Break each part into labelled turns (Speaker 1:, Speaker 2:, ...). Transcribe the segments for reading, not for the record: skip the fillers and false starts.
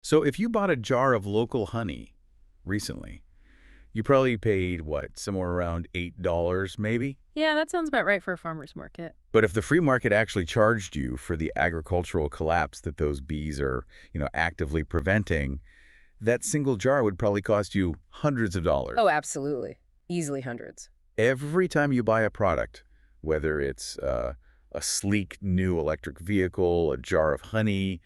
Speaker 1: So if you bought a jar of local honey recently, you probably paid, what, somewhere around $8 maybe?
Speaker 2: Yeah, that sounds about right for a farmer's market.
Speaker 1: But if the free market actually charged you for the agricultural collapse that those bees are, actively preventing, that single jar would probably cost you hundreds of
Speaker 2: Oh,
Speaker 1: dollars.
Speaker 2: absolutely. Easily hundreds.
Speaker 1: Every time you buy a product, whether it's a sleek new electric vehicle, a jar of honey,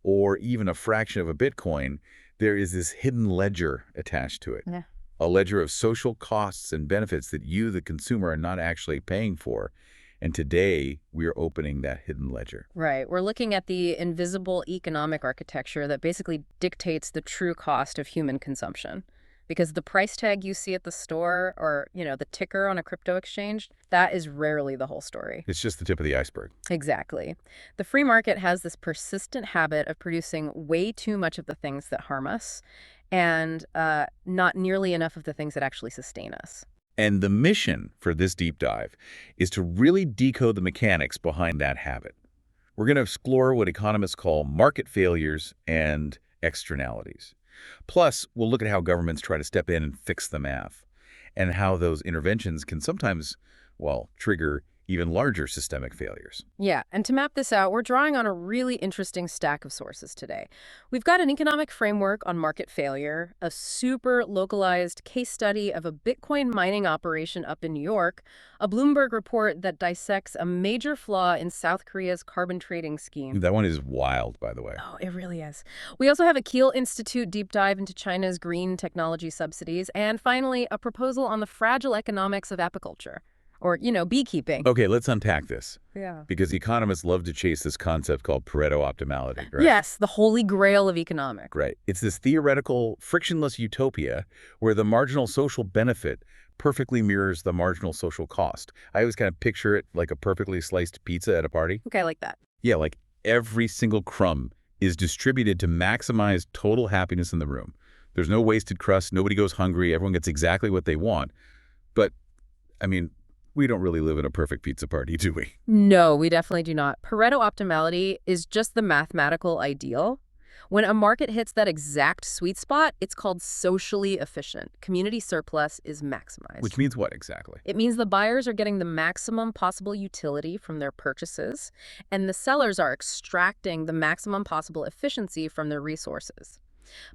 Speaker 1: or even a fraction of a Bitcoin, there is this hidden ledger attached to it.
Speaker 2: Yeah.
Speaker 1: A ledger of social costs and benefits that you, the consumer, are not actually paying for. And today, we are opening that hidden ledger.
Speaker 2: Right. We're looking at the invisible economic architecture that basically dictates the true cost of human consumption. Because the price tag you see at the store or, the ticker on a crypto exchange, that is rarely the whole story.
Speaker 1: It's just the tip of the iceberg.
Speaker 2: Exactly. The free market has this persistent habit of producing way too much of the things that harm us and not nearly enough of the things that actually sustain us.
Speaker 1: And the mission for this deep dive is to really decode the mechanics behind that habit. We're going to explore what economists call market failures and externalities. Plus, we'll look at how governments try to step in and fix the math, and how those interventions can sometimes, well, trigger even larger systemic failures.
Speaker 2: Yeah, and to map this out, we're drawing on a really interesting stack of sources today. We've got an economic framework on market failure, a super localized case study of a Bitcoin mining operation up in New York, a Bloomberg report that dissects a major flaw in South Korea's carbon trading scheme.
Speaker 1: That one is wild, by the way.
Speaker 2: Oh, it really is. We also have a Kiel Institute deep dive into China's green technology subsidies, and finally, a proposal on the fragile economics of apiculture. Or, beekeeping.
Speaker 1: Okay, let's unpack this.
Speaker 2: Yeah.
Speaker 1: Because economists love to chase this concept called Pareto optimality, right?
Speaker 2: Yes, the holy grail of economics.
Speaker 1: Right. It's this theoretical, frictionless utopia where the marginal social benefit perfectly mirrors the marginal social cost. I always kind of picture it like a perfectly sliced pizza at a party.
Speaker 2: Okay, I like that.
Speaker 1: Yeah, like every single crumb is distributed to maximize total happiness in the room. There's no wasted crust, nobody goes hungry, everyone gets exactly what they want. But, we don't really live in a perfect pizza party, do we?
Speaker 2: No, we definitely do not. Pareto optimality is just the mathematical ideal. When a market hits that exact sweet spot, it's called socially efficient. Community surplus is maximized.
Speaker 1: Which means what exactly?
Speaker 2: It means the buyers are getting the maximum possible utility from their purchases, and the sellers are extracting the maximum possible efficiency from their resources.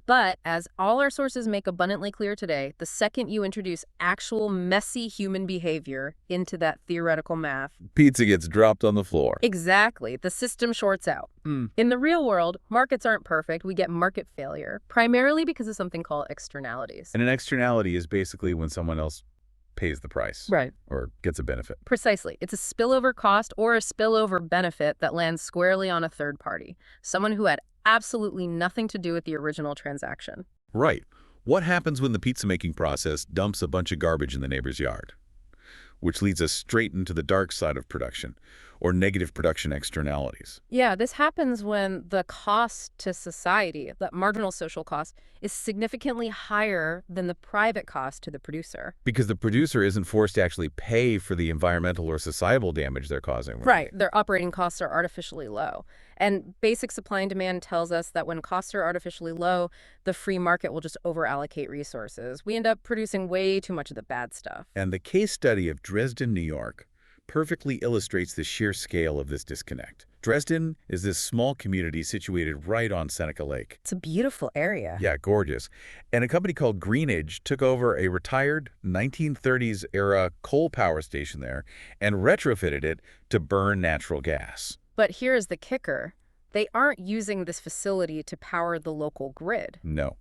Speaker 2: But as all our sources make abundantly clear today, the second you introduce actual messy human behavior into that theoretical math,
Speaker 1: Pizza gets dropped on the floor.
Speaker 2: exactly, the system shorts out. In the real world, markets aren't perfect. We get market failure, primarily because of something called externalities.
Speaker 1: And an externality is basically when someone else pays the price.
Speaker 2: Right.
Speaker 1: Or gets a benefit.
Speaker 2: Precisely. It's a spillover cost or a spillover benefit that lands squarely on a third party, someone who had absolutely nothing to do with the original transaction.
Speaker 1: Right. What happens when the pizza-making process dumps a bunch of garbage in the neighbor's yard? Which leads us straight into the dark side of production, or negative production externalities.
Speaker 2: Yeah, this happens when the cost to society, that marginal social cost, is significantly higher than the private cost to the producer.
Speaker 1: Because the producer isn't forced to actually pay for the environmental or societal damage they're causing.
Speaker 2: Right. Their operating costs are artificially low. And basic supply and demand tells us that when costs are artificially low, the free market will just over-allocate resources. We end up producing way too much of the bad stuff.
Speaker 1: And the case study of Dresden, New York, perfectly illustrates the sheer scale of this disconnect. Dresden is this small community situated right on Seneca Lake.
Speaker 2: It's a beautiful area.
Speaker 1: Yeah, gorgeous. And a company called Greenidge took over a retired 1930s-era coal power station there and retrofitted it to burn natural gas.
Speaker 2: But here's the kicker. They aren't using this facility to power the local grid.
Speaker 1: No.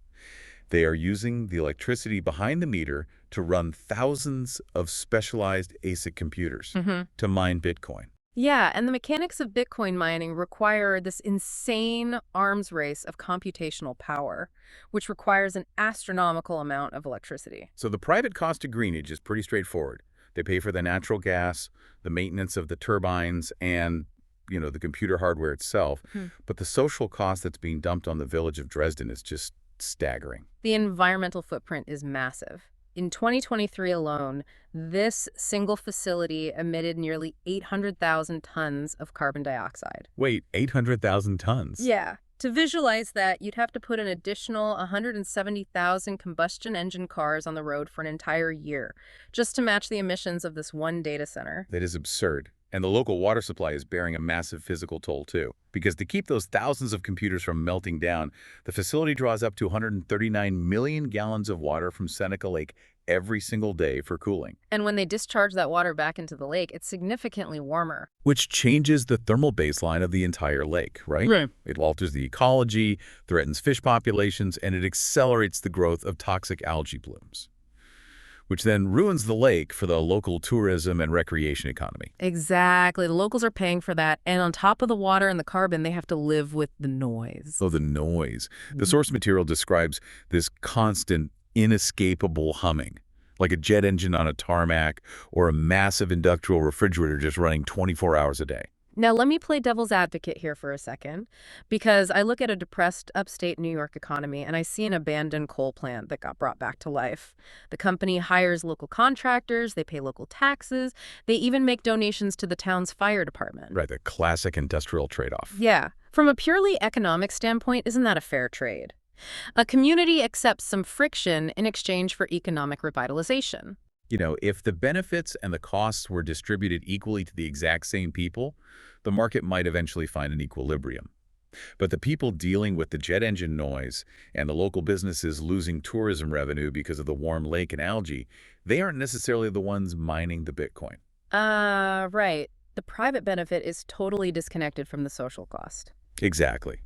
Speaker 1: They are using the electricity behind the meter to run thousands of specialized ASIC computers to mine Bitcoin.
Speaker 2: Yeah, and the mechanics of Bitcoin mining require this insane arms race of computational power, which requires an astronomical amount of electricity.
Speaker 1: So the private cost to Greenidge is pretty straightforward. They pay for the natural gas, the maintenance of the turbines, and the computer hardware itself. But the social cost that's being dumped on the village of Dresden is just staggering.
Speaker 2: The environmental footprint is massive. In 2023 alone, this single facility emitted nearly 800,000 tons of carbon dioxide.
Speaker 1: Wait, 800,000 tons?
Speaker 2: Yeah. To visualize that, you'd have to put an additional 170,000 combustion engine cars on the road for an entire year, just to match the emissions of this one data center.
Speaker 1: That is absurd. And the local water supply is bearing a massive physical toll, too. Because to keep those thousands of computers from melting down, the facility draws up to 139 million gallons of water from Seneca Lake every single day for cooling.
Speaker 2: And when they discharge that water back into the lake, it's significantly warmer.
Speaker 1: Which changes the thermal baseline of the entire lake, right?
Speaker 2: Right.
Speaker 1: It alters the ecology, threatens fish populations, and it accelerates the growth of toxic algae blooms, which then ruins the lake for the local tourism and recreation economy.
Speaker 2: Exactly. The locals are paying for that. And on top of the water and the carbon, they have to live with the noise.
Speaker 1: So the noise. The source material describes this constant, inescapable humming, like a jet engine on a tarmac or a massive industrial refrigerator just running 24 hours a day.
Speaker 2: Now, let me play devil's advocate here for a second, because I look at a depressed upstate New York economy and I see an abandoned coal plant that got brought back to life. The company hires local contractors, they pay local taxes, they even make donations to the town's fire department.
Speaker 1: Right, the classic industrial trade-off.
Speaker 2: Yeah. From a purely economic standpoint, isn't that a fair trade? A community accepts some friction in exchange for economic revitalization.
Speaker 1: You know, if the benefits and the costs were distributed equally to the exact same people, the market might eventually find an equilibrium. But the people dealing with the jet engine noise and the local businesses losing tourism revenue because of the warm lake and algae, they aren't necessarily the ones mining the Bitcoin.
Speaker 2: Right. The private benefit is totally disconnected from the social cost.
Speaker 1: Exactly.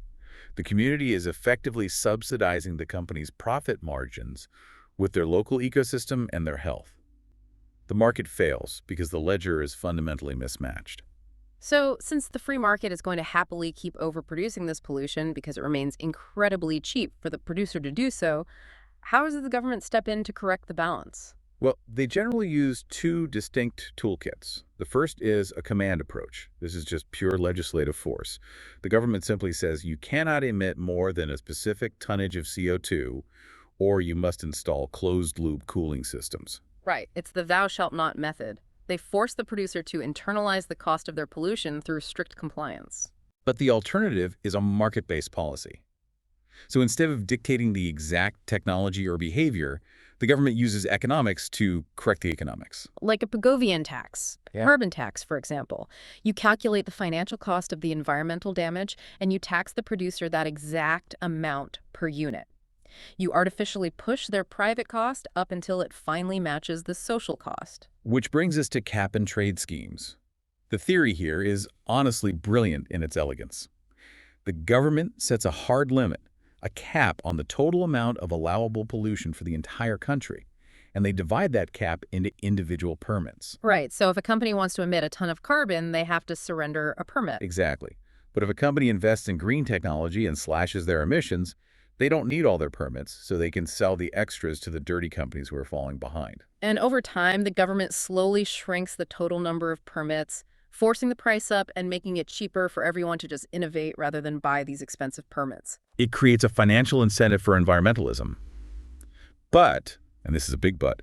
Speaker 1: The community is effectively subsidizing the company's profit margins with their local ecosystem and their health. The market fails because the ledger is fundamentally mismatched.
Speaker 2: So, since the free market is going to happily keep overproducing this pollution because it remains incredibly cheap for the producer to do so, how does the government step in to correct the balance?
Speaker 1: Well, they generally use two distinct toolkits. The first is a command approach. This is just pure legislative force. The government simply says you cannot emit more than a specific tonnage of CO2, or you must install closed-loop cooling systems.
Speaker 2: Right. It's the thou shalt not method. They force the producer to internalize the cost of their pollution through strict compliance.
Speaker 1: But the alternative is a market-based policy. So instead of dictating the exact technology or behavior, the government uses economics to correct the economics.
Speaker 2: Like a Pagovian tax,
Speaker 1: Yeah.
Speaker 2: carbon tax, for example. You calculate the financial cost of the environmental damage, and you tax the producer that exact amount per unit. You artificially push their private cost up until it finally matches the social cost.
Speaker 1: Which brings us to cap-and-trade schemes. The theory here is honestly brilliant in its elegance. The government sets a hard limit, a cap on the total amount of allowable pollution for the entire country, and they divide that cap into individual permits.
Speaker 2: Right, so if a company wants to emit a ton of carbon, they have to surrender a permit.
Speaker 1: Exactly. But if a company invests in green technology and slashes their emissions, they don't need all their permits, so they can sell the extras to the dirty companies who are falling behind.
Speaker 2: And over time, the government slowly shrinks the total number of permits, forcing the price up and making it cheaper for everyone to just innovate rather than buy these expensive permits.
Speaker 1: It creates a financial incentive for environmentalism. But, and this is a big but,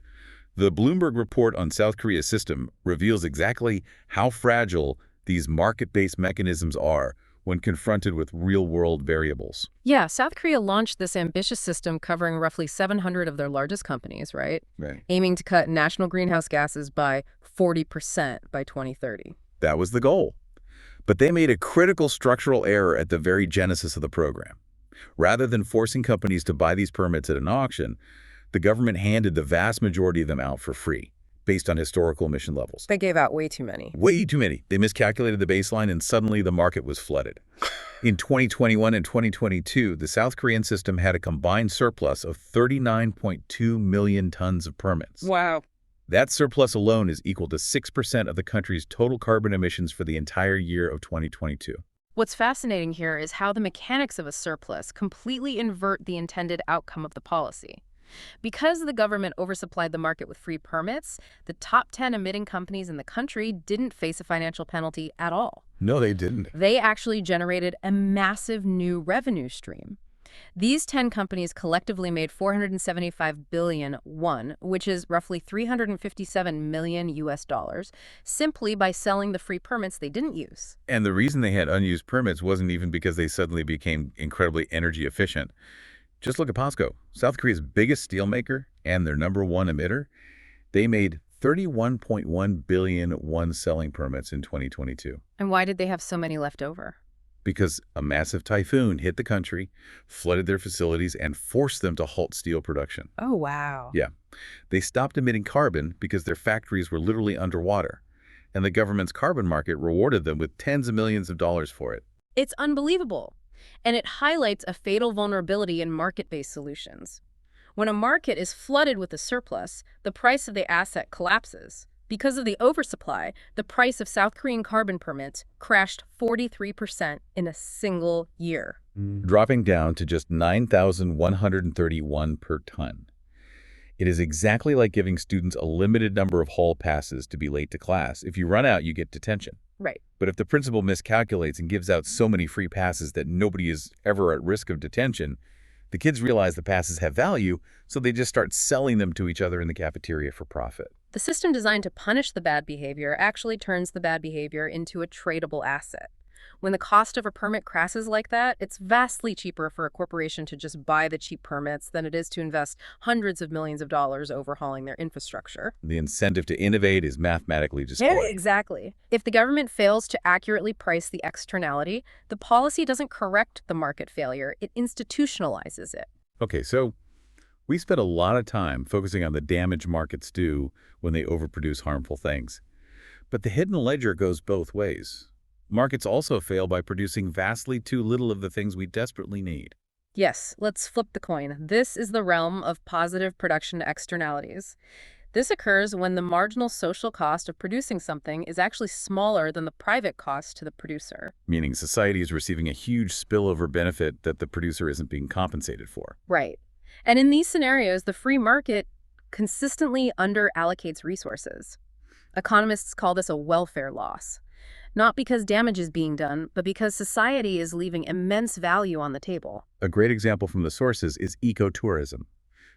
Speaker 1: the Bloomberg report on South Korea's system reveals exactly how fragile these market-based mechanisms are when confronted with real-world variables.
Speaker 2: Yeah, South Korea launched this ambitious system covering roughly 700 of their largest companies, right?
Speaker 1: Right.
Speaker 2: Aiming to cut national greenhouse gases by 40% by 2030.
Speaker 1: That was the goal. But they made a critical structural error at the very genesis of the program. Rather than forcing companies to buy these permits at an auction, the government handed the vast majority of them out for free, based on historical emission levels.
Speaker 2: They gave out way too many.
Speaker 1: Way too many. They miscalculated the baseline and suddenly the market was flooded. In 2021 and 2022, the South Korean system had a combined surplus of 39.2 million tons of permits.
Speaker 2: Wow.
Speaker 1: That surplus alone is equal to 6% of the country's total carbon emissions for the entire year of 2022.
Speaker 2: What's fascinating here is how the mechanics of a surplus completely invert the intended outcome of the policy. Because the government oversupplied the market with free permits, the top 10 emitting companies in the country didn't face a financial penalty at all.
Speaker 1: No, they didn't.
Speaker 2: They actually generated a massive new revenue stream. These 10 companies collectively made 475 billion won, which is roughly 357 million US dollars, simply by selling the free permits they didn't use.
Speaker 1: And the reason they had unused permits wasn't even because they suddenly became incredibly energy efficient. Just look at POSCO, South Korea's biggest steelmaker and their #1 emitter. They made 31.1 billion won selling permits in 2022
Speaker 2: And why did they have so many left over?
Speaker 1: because a massive typhoon hit the country, flooded their facilities, and forced them to halt steel production.
Speaker 2: Oh, wow.
Speaker 1: Yeah, they stopped emitting carbon because their factories were literally underwater, and the government's carbon market rewarded them with tens of millions of dollars for it.
Speaker 2: It's unbelievable. And it highlights a fatal vulnerability in market-based solutions. When a market is flooded with a surplus, the price of the asset collapses. Because of the oversupply, the price of South Korean carbon permits crashed 43% in a single year.
Speaker 1: Dropping down to just 9,131 per ton. It is exactly like giving students a limited number of hall passes to be late to class. If you run out, you get detention.
Speaker 2: Right.
Speaker 1: But if the principal miscalculates and gives out so many free passes that nobody is ever at risk of detention, the kids realize the passes have value, so they just start selling them to each other in the cafeteria for profit.
Speaker 2: The system designed to punish the bad behavior actually turns the bad behavior into a tradable asset. When the cost of a permit crashes like that, it's vastly cheaper for a corporation to just buy the cheap permits than it is to invest hundreds of millions of dollars overhauling their infrastructure.
Speaker 1: The incentive to innovate is mathematically destroyed.
Speaker 2: Exactly. If the government fails to accurately price the externality, the policy doesn't correct the market failure, it institutionalizes it.
Speaker 1: Okay, so we spent a lot of time focusing on the damage markets do when they overproduce harmful things. But the hidden ledger goes both ways. Markets also fail by producing vastly too little of the things we desperately need.
Speaker 2: Yes, let's flip the coin. This is the realm of positive production externalities. This occurs when the marginal social cost of producing something is actually smaller than the private cost to the producer.
Speaker 1: Meaning society is receiving a huge spillover benefit that the producer isn't being compensated for.
Speaker 2: Right. And in these scenarios, the free market consistently underallocates resources. Economists call this a welfare loss. Not because damage is being done, but because society is leaving immense value on the table.
Speaker 1: A great example from the sources is ecotourism.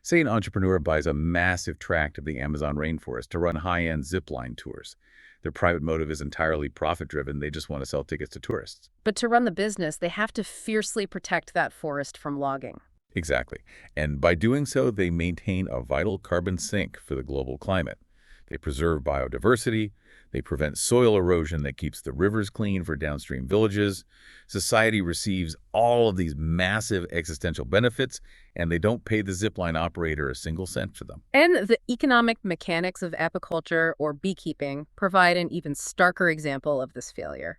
Speaker 1: Say an entrepreneur buys a massive tract of the Amazon rainforest to run high-end zipline tours. Their private motive is entirely profit-driven. They just want to sell tickets to tourists.
Speaker 2: But to run the business, they have to fiercely protect that forest from logging.
Speaker 1: Exactly. And by doing so, they maintain a vital carbon sink for the global climate. They preserve biodiversity. They prevent soil erosion that keeps the rivers clean for downstream villages. Society receives all of these massive existential benefits, and they don't pay the zipline operator a single cent for them.
Speaker 2: And the economic mechanics of apiculture or beekeeping provide an even starker example of this failure.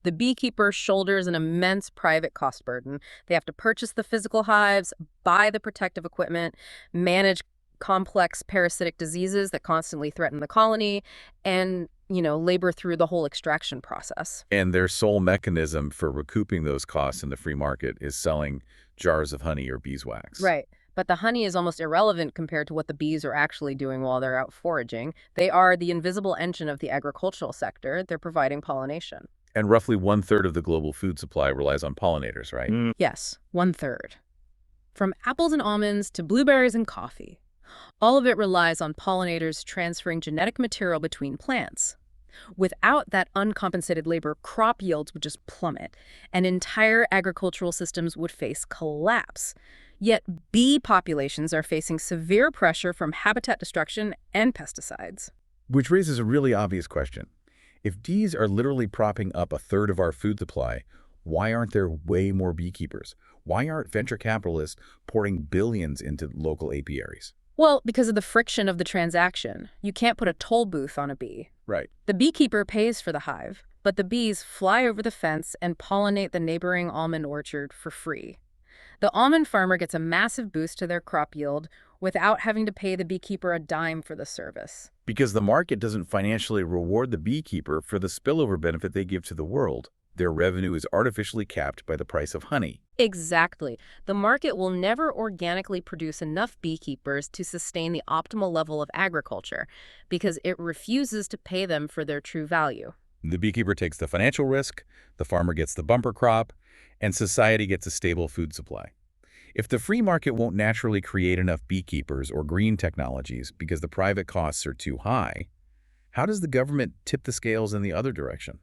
Speaker 2: The beekeeper shoulders an immense private cost burden. They have to purchase the physical hives, buy the protective equipment, manage complex parasitic diseases that constantly threaten the colony, and, labor through the whole extraction process.
Speaker 1: And their sole mechanism for recouping those costs in the free market is selling jars of honey or beeswax.
Speaker 2: Right. But the honey is almost irrelevant compared to what the bees are actually doing while they're out foraging. They are the invisible engine of the agricultural sector. They're providing pollination.
Speaker 1: And roughly 1/3 of the global food supply relies on pollinators, right?
Speaker 2: Yes, 1/3. From apples and almonds to blueberries and coffee. All of it relies on pollinators transferring genetic material between plants. Without that uncompensated labor, crop yields would just plummet, and entire agricultural systems would face collapse. Yet bee populations are facing severe pressure from habitat destruction and pesticides.
Speaker 1: Which raises a really obvious question. If bees are literally propping up 1/3 of our food supply, why aren't there way more beekeepers? Why aren't venture capitalists pouring billions into local apiaries?
Speaker 2: Well, because of the friction of the transaction. You can't put a toll booth on a bee.
Speaker 1: Right.
Speaker 2: The beekeeper pays for the hive, but the bees fly over the fence and pollinate the neighboring almond orchard for free. The almond farmer gets a massive boost to their crop yield without having to pay the beekeeper a dime for the service.
Speaker 1: Because the market doesn't financially reward the beekeeper for the spillover benefit they give to the world. Their revenue is artificially capped by the price of honey.
Speaker 2: Exactly. The market will never organically produce enough beekeepers to sustain the optimal level of agriculture because it refuses to pay them for their true value.
Speaker 1: The beekeeper takes the financial risk, the farmer gets the bumper crop, and society gets a stable food supply. If the free market won't naturally create enough beekeepers or green technologies because the private costs are too high, how does the government tip the scales in the other direction?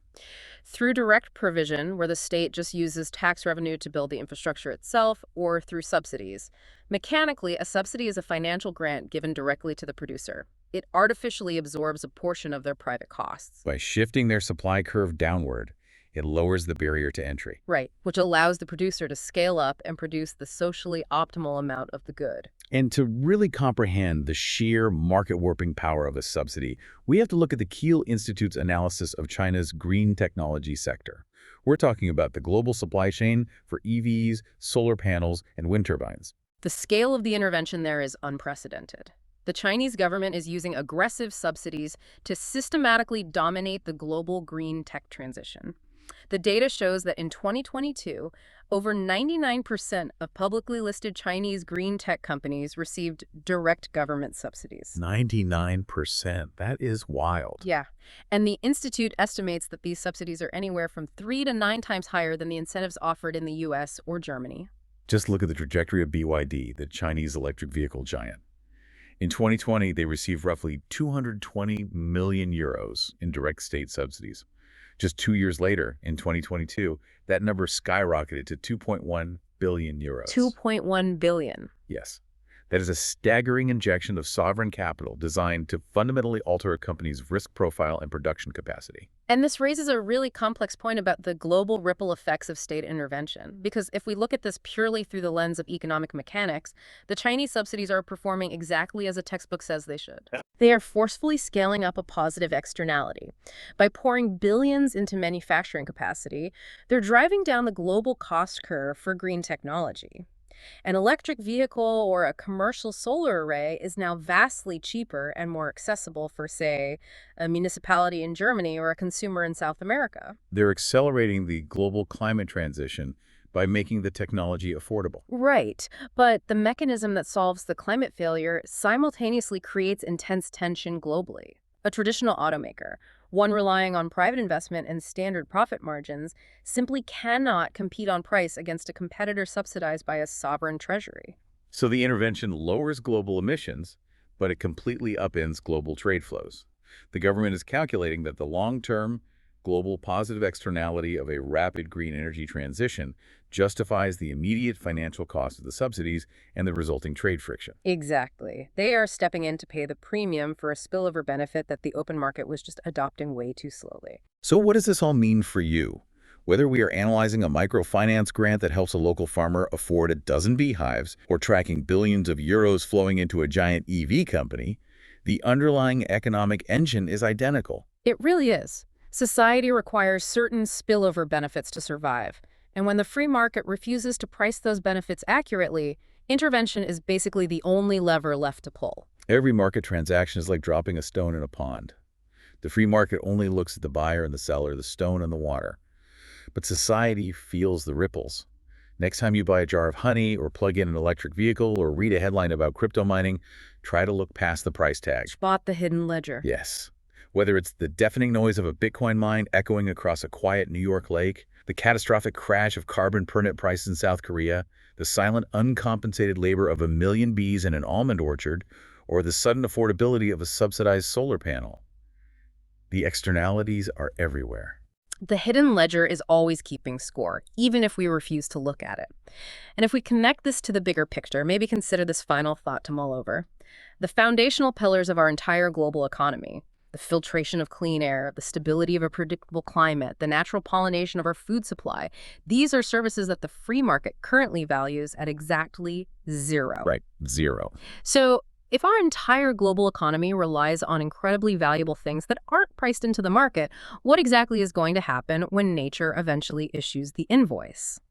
Speaker 2: Through direct provision, where the state just uses tax revenue to build the infrastructure itself, or through subsidies. Mechanically, a subsidy is a financial grant given directly to the producer. It artificially absorbs a portion of their private costs.
Speaker 1: By shifting their supply curve downward, it lowers the barrier to entry.
Speaker 2: Right, which allows the producer to scale up and produce the socially optimal amount of the good.
Speaker 1: And to really comprehend the sheer market-warping power of a subsidy, we have to look at the Kiel Institute's analysis of China's green technology sector. We're talking about the global supply chain for EVs, solar panels, and wind turbines.
Speaker 2: The scale of the intervention there is unprecedented. The Chinese government is using aggressive subsidies to systematically dominate the global green tech transition. The data shows that in 2022, over 99% of publicly listed Chinese green tech companies received direct government subsidies.
Speaker 1: 99%. That is wild.
Speaker 2: Yeah, and the institute estimates that these subsidies are anywhere from 3 to 9 times higher than the incentives offered in the US or Germany.
Speaker 1: Just look at the trajectory of BYD, the Chinese electric vehicle giant. In 2020, they received roughly 220 million euros in direct state subsidies. Just 2 years later, in 2022, that number skyrocketed to 2.1 billion euros.
Speaker 2: 2.1 billion.
Speaker 1: Yes. That is a staggering injection of sovereign capital designed to fundamentally alter a company's risk profile and production capacity.
Speaker 2: And this raises a really complex point about the global ripple effects of state intervention. Because if we look at this purely through the lens of economic mechanics, the Chinese subsidies are performing exactly as a textbook says they should. They are forcefully scaling up a positive externality. By pouring billions into manufacturing capacity, they're driving down the global cost curve for green technology. An electric vehicle or a commercial solar array is now vastly cheaper and more accessible for, say, a municipality in Germany or a consumer in South America.
Speaker 1: They're accelerating the global climate transition by making the technology affordable.
Speaker 2: Right, but the mechanism that solves the climate failure simultaneously creates intense tension globally. A traditional automaker, one relying on private investment and standard profit margins, simply cannot compete on price against a competitor subsidized by a sovereign treasury.
Speaker 1: So the intervention lowers global emissions, but it completely upends global trade flows. The government is calculating that the long-term global positive externality of a rapid green energy transition justifies the immediate financial cost of the subsidies and the resulting trade friction.
Speaker 2: Exactly. They are stepping in to pay the premium for a spillover benefit that the open market was just adopting way too slowly.
Speaker 1: So what does this all mean for you? Whether we are analyzing a microfinance grant that helps a local farmer afford a dozen beehives or tracking billions of euros flowing into a giant EV company, the underlying economic engine is identical.
Speaker 2: It really is. Society requires certain spillover benefits to survive. And when the free market refuses to price those benefits accurately, intervention is basically the only lever left to pull.
Speaker 1: Every market transaction is like dropping a stone in a pond. The free market only looks at the buyer and the seller, the stone and the water. But society feels the ripples. Next time you buy a jar of honey or plug in an electric vehicle or read a headline about crypto mining, try to look past the price tag.
Speaker 2: Spot the hidden ledger.
Speaker 1: Yes. Whether it's the deafening noise of a Bitcoin mine echoing across a quiet New York lake, the catastrophic crash of carbon permit prices in South Korea, the silent uncompensated labor of a million bees in an almond orchard, or the sudden affordability of a subsidized solar panel. The externalities are everywhere.
Speaker 2: The hidden ledger is always keeping score, even if we refuse to look at it. And if we connect this to the bigger picture, maybe consider this final thought to mull over. The foundational pillars of our entire global economy, the filtration of clean air, the stability of a predictable climate, the natural pollination of our food supply, these are services that the free market currently values at exactly zero.
Speaker 1: Right, zero.
Speaker 2: So if our entire global economy relies on incredibly valuable things that aren't priced into the market, what exactly is going to happen when nature eventually issues the invoice?